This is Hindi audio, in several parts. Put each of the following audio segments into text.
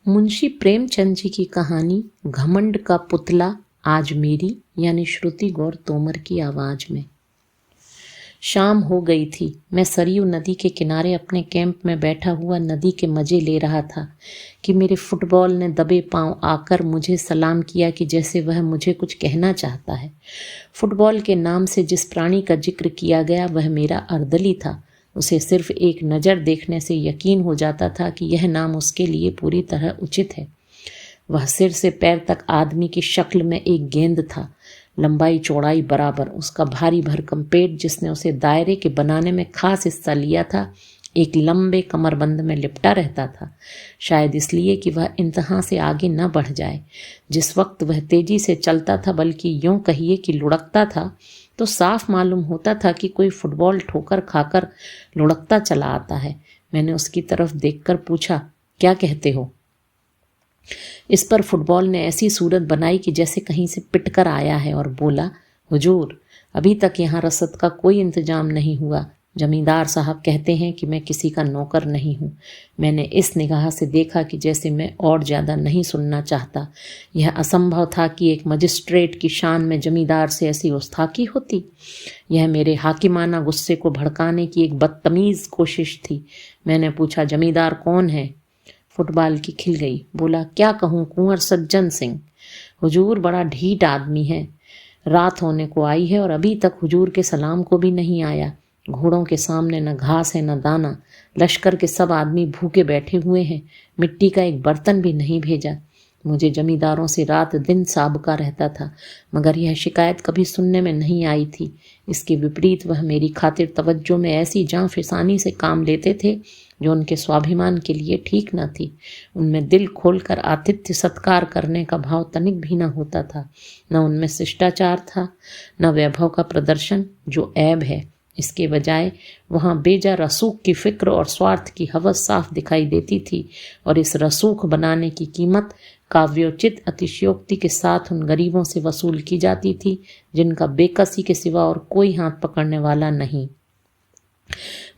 मुंशी प्रेमचंद जी की कहानी घमंड का पुतला आज मेरी यानी श्रुति गौर तोमर की आवाज में। शाम हो गई थी। मैं सरयू नदी के किनारे अपने कैंप में बैठा हुआ नदी के मजे ले रहा था कि मेरे फुटबॉल ने दबे पांव आकर मुझे सलाम किया कि जैसे वह मुझे कुछ कहना चाहता है। फुटबॉल के नाम से जिस प्राणी का जिक्र किया गया वह मेरा अर्दली था। उसे सिर्फ एक नज़र देखने से यकीन हो जाता था कि यह नाम उसके लिए पूरी तरह उचित है। वह सिर से पैर तक आदमी की शक्ल में एक गेंद था, लंबाई चौड़ाई बराबर। उसका भारी भरकम पेट, जिसने उसे दायरे के बनाने में खास हिस्सा लिया था, एक लंबे कमरबंद में लिपटा रहता था, शायद इसलिए कि वह इंतहा से आगे न बढ़ जाए। जिस वक्त वह तेजी से चलता था, बल्कि यूं कहिए कि लुढ़कता था, तो साफ मालूम होता था कि कोई फुटबॉल ठोकर खाकर लुढ़कता चला आता है। मैंने उसकी तरफ देखकर पूछा, क्या कहते हो? इस पर फुटबॉल ने ऐसी सूरत बनाई कि जैसे कहीं से पिटकर आया है और बोला, हुजूर, अभी तक यहाँ रसद का कोई इंतजाम नहीं हुआ। जमींदार साहब कहते हैं कि मैं किसी का नौकर नहीं हूँ। मैंने इस निगाह से देखा कि जैसे मैं और ज़्यादा नहीं सुनना चाहता। यह असंभव था कि एक मजिस्ट्रेट की शान में जमींदार से ऐसी गुस्ताखी होती। यह मेरे हाकिमाना गुस्से को भड़काने की एक बदतमीज़ कोशिश थी। मैंने पूछा, जमींदार कौन है? फुटबॉल की खिल गई। बोला, क्या कहूँ, कुंवर सज्जन सिंह। हुजूर बड़ा ढीठ आदमी है। रात होने को आई है और अभी तक हुजूर के सलाम को भी नहीं आया। घोड़ों के सामने न घास है न दाना। लश्कर के सब आदमी भूखे बैठे हुए हैं। मिट्टी का एक बर्तन भी नहीं भेजा। मुझे जमींदारों से रात दिन साबका रहता था, मगर यह शिकायत कभी सुनने में नहीं आई थी। इसके विपरीत वह मेरी खातिर तवज्जो में ऐसी जाँ फिसानी से काम लेते थे जो उनके स्वाभिमान के लिए ठीक न थी। उनमें दिल खोलकर आतिथ्य सत्कार करने का भाव तनिक भी न होता था। न उनमें शिष्टाचार था, न वैभव का प्रदर्शन, जो ऐब है। इसके बजाय वहाँ बेजा रसूख की फिक्र और स्वार्थ की हवस साफ दिखाई देती थी, और इस रसूख बनाने की कीमत काव्योचित अतिशयोक्ति के साथ उन गरीबों से वसूल की जाती थी जिनका बेकसी के सिवा और कोई हाथ पकड़ने वाला नहीं।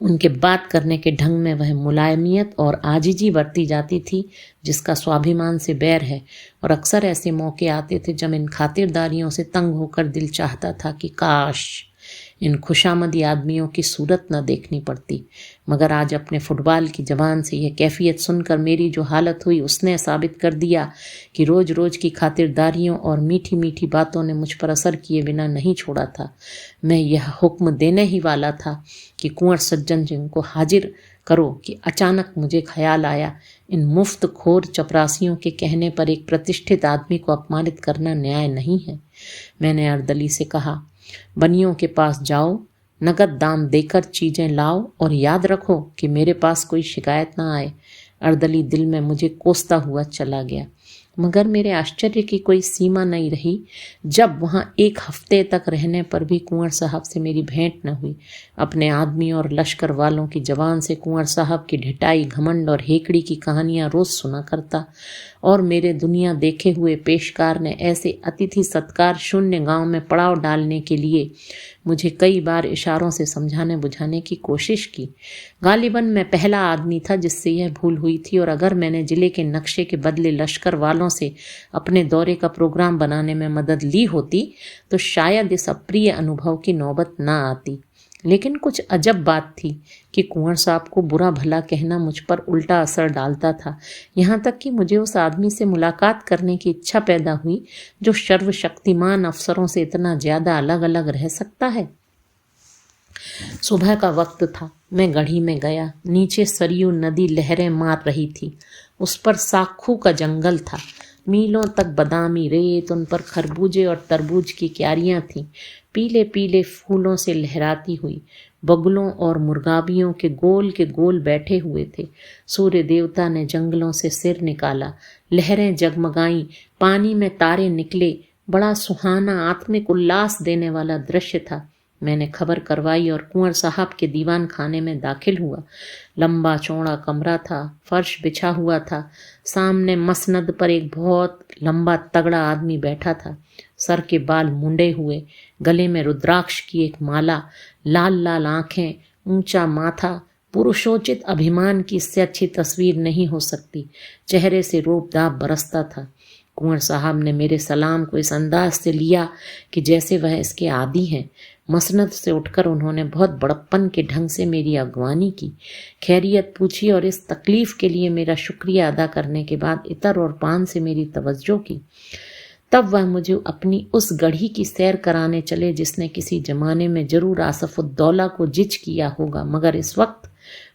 उनके बात करने के ढंग में वह मुलायमियत और आजिजी बरती जाती थी जिसका स्वाभिमान से बैर है। और अक्सर ऐसे मौके आते थे जब इन खातिरदारियों से तंग होकर दिल चाहता था कि काश इन खुशामदी आदमियों की सूरत न देखनी पड़ती। मगर आज अपने फुटबॉल की जबान से यह कैफियत सुनकर मेरी जो हालत हुई, उसने साबित कर दिया कि रोज रोज की खातिरदारियों और मीठी मीठी बातों ने मुझ पर असर किए बिना नहीं छोड़ा था। मैं यह हुक्म देने ही वाला था कि कुंवर सज्जन सिंह को हाजिर करो कि अचानक मुझे ख्याल आया, इन मुफ्त खोर चपरासियों के कहने पर एक प्रतिष्ठित आदमी को अपमानित करना न्याय नहीं है। मैंने अर्दली से कहा, बनियों के पास जाओ, नगद दाम देकर चीजें लाओ और याद रखो कि मेरे पास कोई शिकायत ना आए। अर्दली दिल में मुझे कोसता हुआ चला गया, मगर मेरे आश्चर्य की कोई सीमा नहीं रही जब वहाँ एक हफ्ते तक रहने पर भी कुंवर साहब से मेरी भेंट न हुई। अपने आदमी और लश्कर वालों की जबान से कुंवर साहब की ढिठाई, घमंड और हेकड़ी की कहानियां रोज सुना करता, और मेरे दुनिया देखे हुए पेशकार ने ऐसे अतिथि सत्कार शून्य गांव में पड़ाव डालने के लिए मुझे कई बार इशारों से समझाने बुझाने की कोशिश की। गालिबन मैं पहला आदमी था जिससे यह भूल हुई थी, और अगर मैंने जिले के नक्शे के बदले लश्कर वालों से अपने दौरे का प्रोग्राम बनाने में मदद ली होती तो शायद इस अप्रिय अनुभव की नौबत न आती। लेकिन कुछ अजब बात थी कि कुंवर साहब को बुरा भला कहना मुझ पर उल्टा असर डालता था, यहाँ तक कि मुझे उस आदमी से मुलाकात करने की इच्छा पैदा हुई जो सर्वशक्तिमान अफसरों से इतना ज्यादा अलग अलग रह सकता है। सुबह का वक्त था। मैं गढ़ी में गया। नीचे सरयू नदी लहरें मार रही थी। उस पर साखू का जंगल था। मीलों तक बादामी रेत, उन पर खरबूजे और तरबूज की क्यारियां थीं, पीले पीले फूलों से लहराती हुई। बगुलों और मुर्गाबियों के गोल बैठे हुए थे। सूर्य देवता ने जंगलों से सिर निकाला। लहरें जगमगाई, पानी में तारे निकले। बड़ा सुहाना, आत्मिक उल्लास देने वाला दृश्य था। मैंने खबर करवाई और कुंवर साहब के दीवान खाने में दाखिल हुआ। लंबा चौड़ा कमरा था, फर्श बिछा हुआ था। सामने मसनद पर एक बहुत लंबा तगड़ा आदमी बैठा था। सर के बाल मुंडे हुए, गले में रुद्राक्ष की एक माला, लाल लाल आंखें, ऊंचा माथा, पुरुषोचित अभिमान की इससे अच्छी तस्वीर नहीं हो सकती। चेहरे से रोब-दाब बरसता था। कुंवर साहब ने मेरे सलाम को इस अंदाज से लिया कि जैसे वह इसके आदी हैं। मसनद से उठकर उन्होंने बहुत बड़प्पन के ढंग से मेरी अगवानी की, खैरियत पूछी और इस तकलीफ के लिए मेरा शुक्रिया अदा करने के बाद इतर और पान से मेरी तवज्जो की। तब वह मुझे अपनी उस गढ़ी की सैर कराने चले जिसने किसी जमाने में जरूर आसफुद्दौला को जिच किया होगा, मगर इस वक्त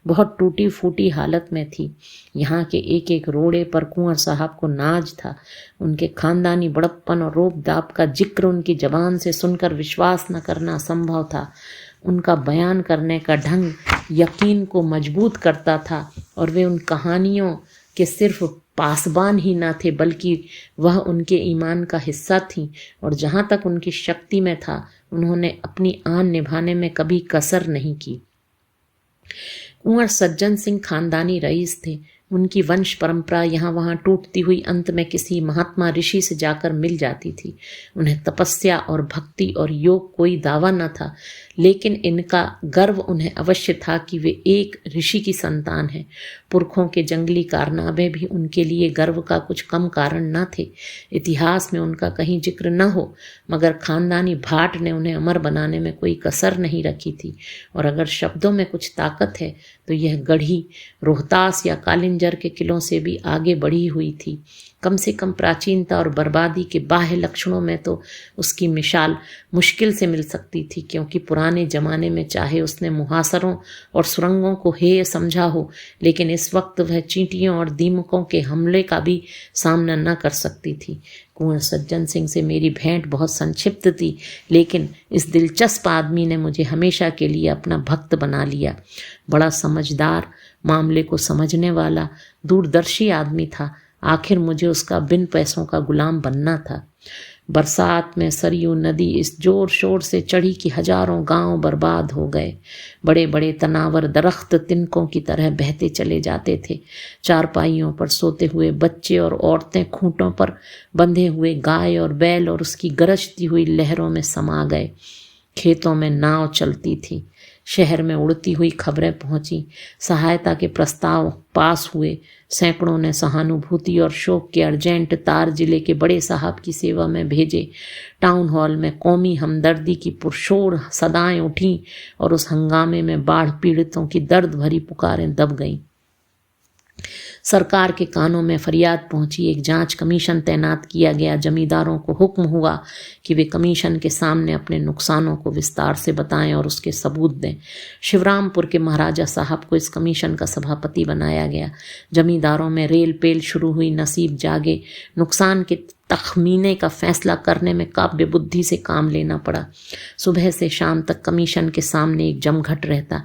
बहुत टूटी फूटी हालत में थी। यहाँ के एक एक रोड़े पर कुंवर साहब को नाज था। उनके खानदानी बड़प्पन और रोब दाब का जिक्र उनकी जबान से सुनकर विश्वास न करना असंभव था। उनका बयान करने का ढंग यकीन को मजबूत करता था और वे उन कहानियों के सिर्फ पासबान ही न थे बल्कि वह उनके ईमान का हिस्सा थीं, और जहाँ तक उनकी शक्ति में था उन्होंने अपनी आन निभाने में कभी कसर नहीं की। कुंवर सज्जन सिंह खानदानी रईस थे। उनकी वंश परंपरा यहाँ वहाँ टूटती हुई अंत में किसी महात्मा ऋषि से जाकर मिल जाती थी। उन्हें तपस्या और भक्ति और योग कोई दावा न था, लेकिन इनका गर्व उन्हें अवश्य था कि वे एक ऋषि की संतान हैं। पुरखों के जंगली कारनामे भी उनके लिए गर्व का कुछ कम कारण न थे। इतिहास में उनका कहीं जिक्र न हो, मगर खानदानी भाट ने उन्हें अमर बनाने में कोई कसर नहीं रखी थी। और अगर शब्दों में कुछ ताकत है तो यह गढ़ी रोहतास या कालिंजर के किलों से भी आगे बढ़ी हुई थी। कम से कम प्राचीनता और बर्बादी के बाह्य लक्षणों में तो उसकी मिसाल मुश्किल से मिल सकती थी, क्योंकि पुराने जमाने में चाहे उसने मुहासरों और सुरंगों को हेय समझा हो, लेकिन इस वक्त वह चींटियों और दीमकों के हमले का भी सामना न कर सकती थी। कुंवर सज्जन सिंह से मेरी भेंट बहुत संक्षिप्त थी, लेकिन इस दिलचस्प आदमी ने मुझे हमेशा के लिए अपना भक्त बना लिया। बड़ा समझदार, मामले को समझने वाला, दूरदर्शी आदमी था। आखिर मुझे उसका बिन पैसों का गुलाम बनना था। बरसात में सरयू नदी इस जोर शोर से चढ़ी कि हजारों गांव बर्बाद हो गए। बड़े बड़े तनावर दरख्त तिनकों की तरह बहते चले जाते थे। चारपाइयों पर सोते हुए बच्चे और औरतें खूंटों पर बंधे हुए गाय और बैल और उसकी गरजती हुई लहरों में समा गए। खेतों में नाव चलती थी। शहर में उड़ती हुई खबरें पहुंची। सहायता के प्रस्ताव पास हुए। सैकड़ों ने सहानुभूति और शोक के अर्जेंट तार जिले के बड़े साहब की सेवा में भेजे। टाउन हॉल में कौमी हमदर्दी की पुरशोर सदाएं उठीं और उस हंगामे में बाढ़ पीड़ितों की दर्द भरी पुकारें दब गईं। सरकार के कानों में फरियाद पहुंची। एक जांच कमीशन तैनात किया गया। जमींदारों को हुक्म हुआ कि वे कमीशन के सामने अपने नुकसानों को विस्तार से बताएं और उसके सबूत दें। शिवरामपुर के महाराजा साहब को इस कमीशन का सभापति बनाया गया। जमींदारों में रेल पेल शुरू हुई। नसीब जागे। नुकसान के तखमीने का फैसला करने में काव्य बुद्धि से काम लेना पड़ा। सुबह से शाम तक कमीशन के सामने एक जमघट रहता।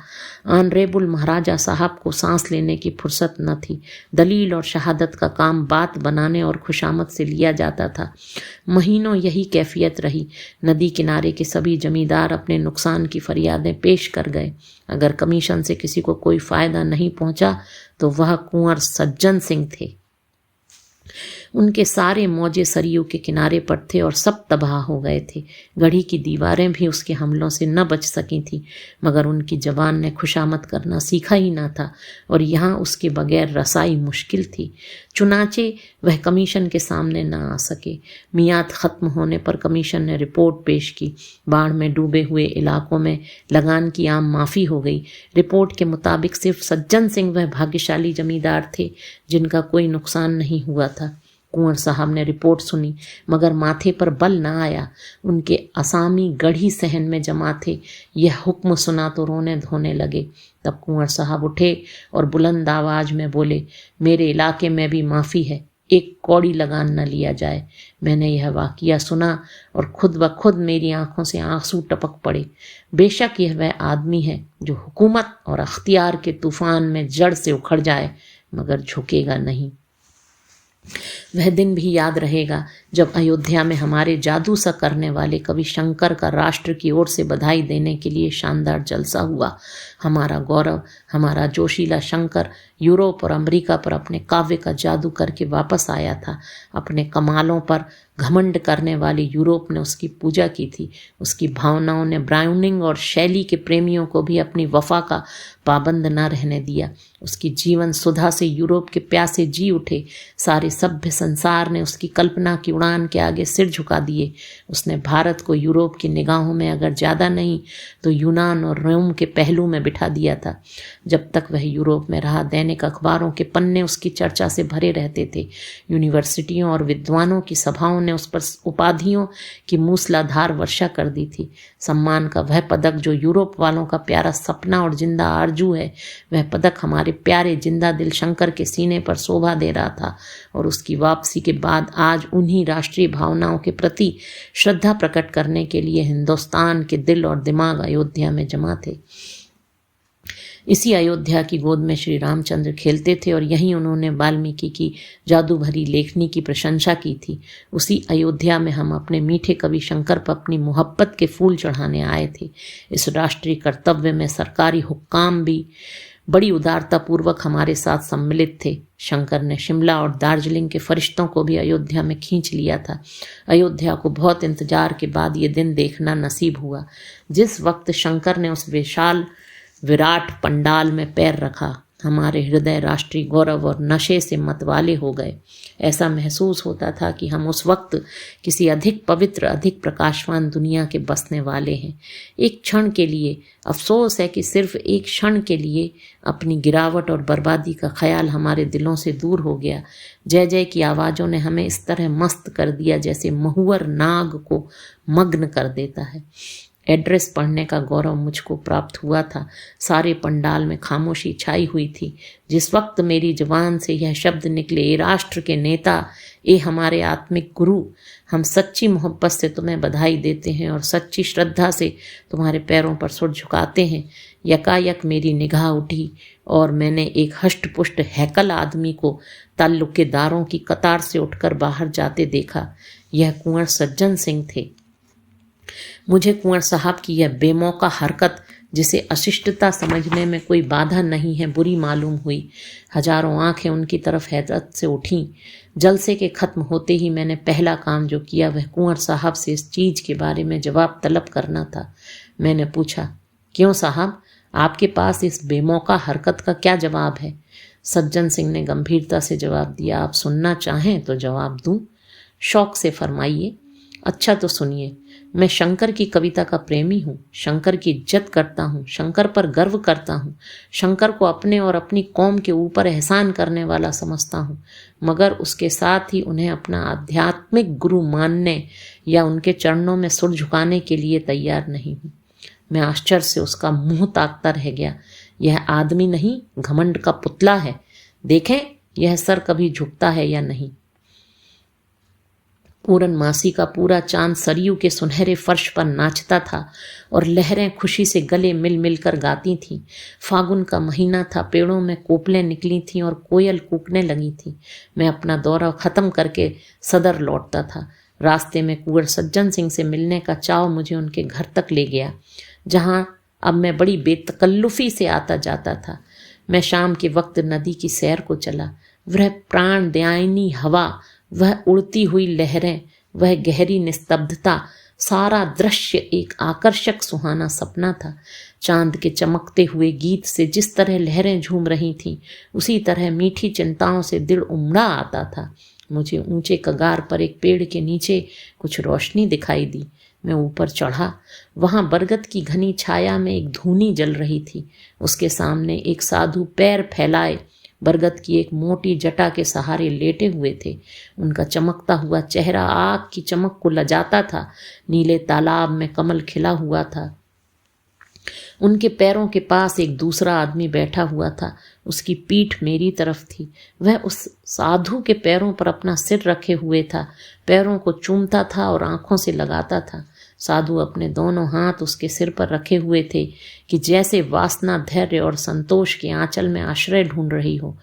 ऑनरेबल महाराजा साहब को सांस लेने की फुर्सत न थी। दलील और शहादत का काम बात बनाने और खुशामद से लिया जाता था। महीनों यही कैफियत रही। नदी किनारे के सभी जमींदार अपने नुकसान की फरियादें पेश कर गए। अगर कमीशन से किसी को कोई फायदा नहीं पहुंचा तो वह कुंवर सज्जन सिंह थे। उनके सारे मौजे सरयू के किनारे पर थे और सब तबाह हो गए थे। गढ़ी की दीवारें भी उसके हमलों से न बच सकी थीं, मगर उनकी जबान ने खुशामद करना सीखा ही ना था और यहाँ उसके बगैर रसाई मुश्किल थी। चुनाचे वह कमीशन के सामने न आ सके। मियाद खत्म होने पर कमीशन ने रिपोर्ट पेश की। बाढ़ में डूबे हुए इलाकों में लगान की आम माफ़ी हो गई। रिपोर्ट के मुताबिक सिर्फ सज्जन सिंह वह भाग्यशाली जमींदार थे जिनका कोई नुकसान नहीं हुआ था। कुंवर साहब ने रिपोर्ट सुनी, मगर माथे पर बल न आया। उनके असामी गढ़ी सहन में जमा थे। यह हुक्म सुना तो रोने धोने लगे। तब कुंवर साहब उठे और बुलंद आवाज में बोले, मेरे इलाके में भी माफ़ी है, एक कौड़ी लगान न लिया जाए। मैंने यह वाक़िया सुना और खुद ब खुद मेरी आंखों से आंसू टपक पड़े। बेशक यह वह आदमी है जो हुकूमत और अख्तियार के तूफान में जड़ से उखड़ जाए, मगर झुकेगा नहीं। वह दिन भी याद रहेगा जब अयोध्या में हमारे जादू सा करने वाले कवि शंकर का राष्ट्र की ओर से बधाई देने के लिए शानदार जलसा हुआ, हमारा गौरव, हमारा जोशीला शंकर यूरोप और अमेरिका पर अपने काव्य का जादू करके वापस आया था। अपने कमालों पर घमंड करने वाले यूरोप ने उसकी पूजा की थी। उसकी भावनाओं ने ब्राउनिंग और शैली के प्रेमियों को भी अपनी वफा का पाबंद न रहने दिया। उसकी जीवन सुधा से यूरोप के प्यासे जी उठे। सारे सभ्य संसार ने उसकी कल्पना की उड़ान के आगे सिर झुका दिए। उसने भारत को यूरोप की निगाहों में अगर ज़्यादा नहीं तो यूनान और रोम के पहलू में बिठा दिया था। जब तक वह यूरोप में रहा, दैनिक अखबारों के पन्ने उसकी चर्चा से भरे रहते थे। यूनिवर्सिटियों और विद्वानों की सभाओं ने उस पर उपाधियों की मूसलाधार वर्षा कर दी थी। सम्मान का वह पदक जो यूरोप वालों का प्यारा सपना और जिंदा आरजू है, वह पदक हमारे प्यारे जिंदा दिल शंकर के सीने पर शोभा दे रहा था। और उसकी वापसी के बाद आज उन्हीं राष्ट्रीय भावनाओं के प्रति श्रद्धा प्रकट करने के लिए हिंदुस्तान के दिल और दिमाग अयोध्या में जमा थे। इसी अयोध्या की गोद में श्री रामचंद्र खेलते थे और यहीं उन्होंने वाल्मीकि की जादू भरी लेखनी की प्रशंसा की थी। उसी अयोध्या में हम अपने मीठे कवि शंकर पर अपनी मोहब्बत के फूल चढ़ाने आए थे। इस राष्ट्रीय कर्तव्य में सरकारी हुक्काम भी बड़ी उदारता पूर्वक हमारे साथ सम्मिलित थे। शंकर ने शिमला और दार्जिलिंग के फरिश्तों को भी अयोध्या में खींच लिया था। अयोध्या को बहुत इंतजार के बाद ये दिन देखना नसीब हुआ, जिस वक्त शंकर ने उस विशाल विराट पंडाल में पैर रखा। हमारे हृदय राष्ट्रीय गौरव और नशे से मतवाले हो गए। ऐसा महसूस होता था कि हम उस वक्त किसी अधिक पवित्र, अधिक प्रकाशवान दुनिया के बसने वाले हैं। एक क्षण के लिए, अफसोस है कि सिर्फ एक क्षण के लिए, अपनी गिरावट और बर्बादी का ख्याल हमारे दिलों से दूर हो गया। जय जय की आवाज़ों ने हमें इस तरह मस्त कर दिया जैसे महुअर नाग को मग्न कर देता है। एड्रेस पढ़ने का गौरव मुझको प्राप्त हुआ था। सारे पंडाल में खामोशी छाई हुई थी। जिस वक्त मेरी जुबान से यह शब्द निकले, ए राष्ट्र के नेता, ए हमारे आत्मिक गुरु, हम सच्ची मोहब्बत से तुम्हें बधाई देते हैं और सच्ची श्रद्धा से तुम्हारे पैरों पर सिर झुकाते हैं, यकायक मेरी निगाह उठी और मैंने एक हष्टपुष्ट हैकल आदमी को ताल्लुकेदारों की कतार से उठकर बाहर जाते देखा। यह कुंवर सज्जन सिंह थे। मुझे कुंवर साहब की यह बेमौका हरकत, जिसे अशिष्टता समझने में कोई बाधा नहीं है, बुरी मालूम हुई। हजारों आंखें उनकी तरफ हैरत से उठीं। जलसे के खत्म होते ही मैंने पहला काम जो किया वह कुंवर साहब से इस चीज के बारे में जवाब तलब करना था। मैंने पूछा, क्यों साहब, आपके पास इस बेमौका हरकत का क्या जवाब है? सज्जन सिंह ने गंभीरता से जवाब दिया, आप सुनना चाहें तो जवाब दूं? शौक से फरमाइए। अच्छा तो सुनिए, मैं शंकर की कविता का प्रेमी हूँ, शंकर की इज्जत करता हूँ, शंकर पर गर्व करता हूँ, शंकर को अपने और अपनी कौम के ऊपर एहसान करने वाला समझता हूँ, मगर उसके साथ ही उन्हें अपना आध्यात्मिक गुरु मानने या उनके चरणों में सिर झुकाने के लिए तैयार नहीं हूँ। मैं आश्चर्य से उसका मुंह ताकता रह गया। यह आदमी नहीं, घमंड का पुतला है। देखें यह सर कभी झुकता है या नहीं। पूरनमासी का पूरा चांद सरयू के सुनहरे फर्श पर नाचता था और लहरें खुशी से गले मिल मिलकर गाती थीं। फागुन का महीना था, पेड़ों में कोपलें निकली थीं और कोयल कूकने लगी थी। मैं अपना दौरा खत्म करके सदर लौटता था। रास्ते में कुंवर सज्जन सिंह से मिलने का चाव मुझे उनके घर तक ले गया, जहां अब मैं बड़ी बेतकल्लुफी से आता जाता था। मैं शाम के वक्त नदी की सैर को चला। वह प्राणदायिनी हवा, वह उड़ती हुई लहरें, वह गहरी निस्तब्धता, सारा दृश्य एक आकर्षक सुहाना सपना था। चांद के चमकते हुए गीत से जिस तरह लहरें झूम रही थीं, उसी तरह मीठी चिंताओं से दिल उमड़ा आता था। मुझे ऊंचे कगार पर एक पेड़ के नीचे कुछ रोशनी दिखाई दी। मैं ऊपर चढ़ा। वहां बरगद की घनी छाया में एक धूनी जल रही थी। उसके सामने एक साधु पैर फैलाए बरगद की एक मोटी जटा के सहारे लेटे हुए थे। उनका चमकता हुआ चेहरा आग की चमक को लजाता था। नीले तालाब में कमल खिला हुआ था। उनके पैरों के पास एक दूसरा आदमी बैठा हुआ था। उसकी पीठ मेरी तरफ थी। वह उस साधु के पैरों पर अपना सिर रखे हुए था, पैरों को चूमता था और आंखों से लगाता था। साधु अपने दोनों हाथ उसके सिर पर रखे हुए थे कि जैसे वासना, धैर्य और संतोष के आंचल में आश्रय ढूंढ रही हो।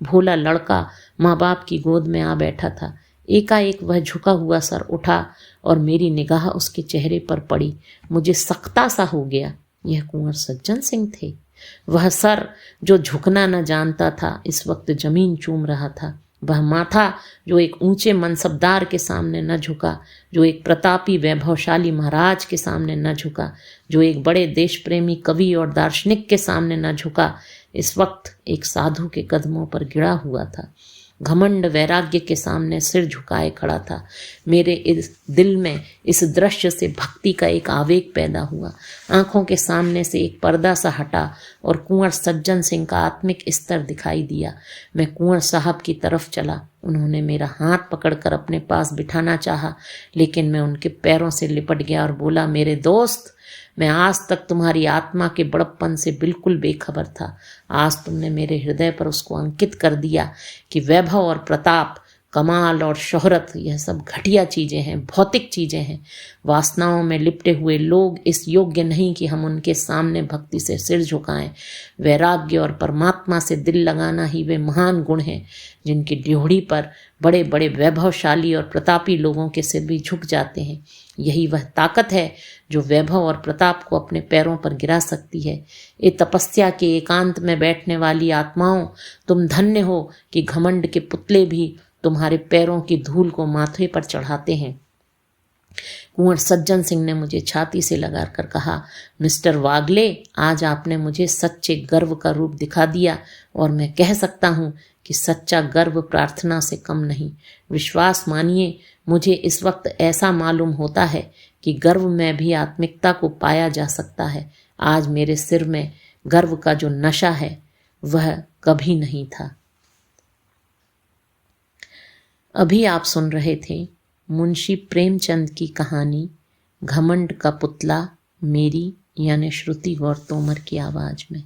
भोला लड़का माँ बाप की गोद में आ बैठा था। एकाएक वह झुका हुआ सर उठा और मेरी निगाह उसके चेहरे पर पड़ी। मुझे सख्ता सा हो गया। यह कुंवर सज्जन सिंह थे। वह सर जो झुकना न जानता था इस वक्त जमीन चूम रहा था। वह माथा जो एक ऊंचे मनसबदार के सामने न झुका, जो एक प्रतापी वैभवशाली महाराज के सामने न झुका, जो एक बड़े देश प्रेमी कवि और दार्शनिक के सामने न झुका, इस वक्त एक साधु के कदमों पर गिरा हुआ था। घमंड वैराग्य के सामने सिर झुकाए खड़ा था। मेरे इस दिल में इस दृश्य से भक्ति का एक आवेग पैदा हुआ। आंखों के सामने से एक पर्दा सा हटा और कुंवर सज्जन सिंह का आत्मिक स्तर दिखाई दिया। मैं कुंवर साहब की तरफ चला। उन्होंने मेरा हाथ पकड़कर अपने पास बिठाना चाहा, लेकिन मैं उनके पैरों से लिपट गया और बोला, मेरे दोस्त, मैं आज तक तुम्हारी आत्मा के बड़प्पन से बिल्कुल बेखबर था। आज तुमने मेरे हृदय पर उसको अंकित कर दिया कि वैभव और प्रताप, कमाल और शोहरत, यह सब घटिया चीज़ें हैं, भौतिक चीज़ें हैं। वासनाओं में लिपटे हुए लोग इस योग्य नहीं कि हम उनके सामने भक्ति से सिर झुकाएं। वैराग्य और परमात्मा से दिल लगाना ही वे महान गुण हैं जिनकी ड्योढ़ी पर बड़े बड़े वैभवशाली और प्रतापी लोगों के सिर भी झुक जाते हैं। यही वह ताकत है जो वैभव और प्रताप को अपने पैरों पर गिरा सकती है। ये तपस्या के एकांत में बैठने वाली आत्माओं, तुम धन्य हो कि घमंड के पुतले भी तुम्हारे पैरों की धूल को माथे पर चढ़ाते हैं। कुंवर सज्जन सिंह ने मुझे छाती से लगाकर कहा, मिस्टर वागले, आज आपने मुझे सच्चे गर्व का रूप दिखा दिया और मैं कह सकता हूँ कि सच्चा गर्व प्रार्थना से कम नहीं। विश्वास मानिए, मुझे इस वक्त ऐसा मालूम होता है कि गर्व में भी आत्मिकता को पाया जा सकता है। आज मेरे सिर में गर्व का जो नशा है वह कभी नहीं था। अभी आप सुन रहे थे मुंशी प्रेमचंद की कहानी घमंड का पुतला, मेरी यानी श्रुति गौर तोमर की आवाज में।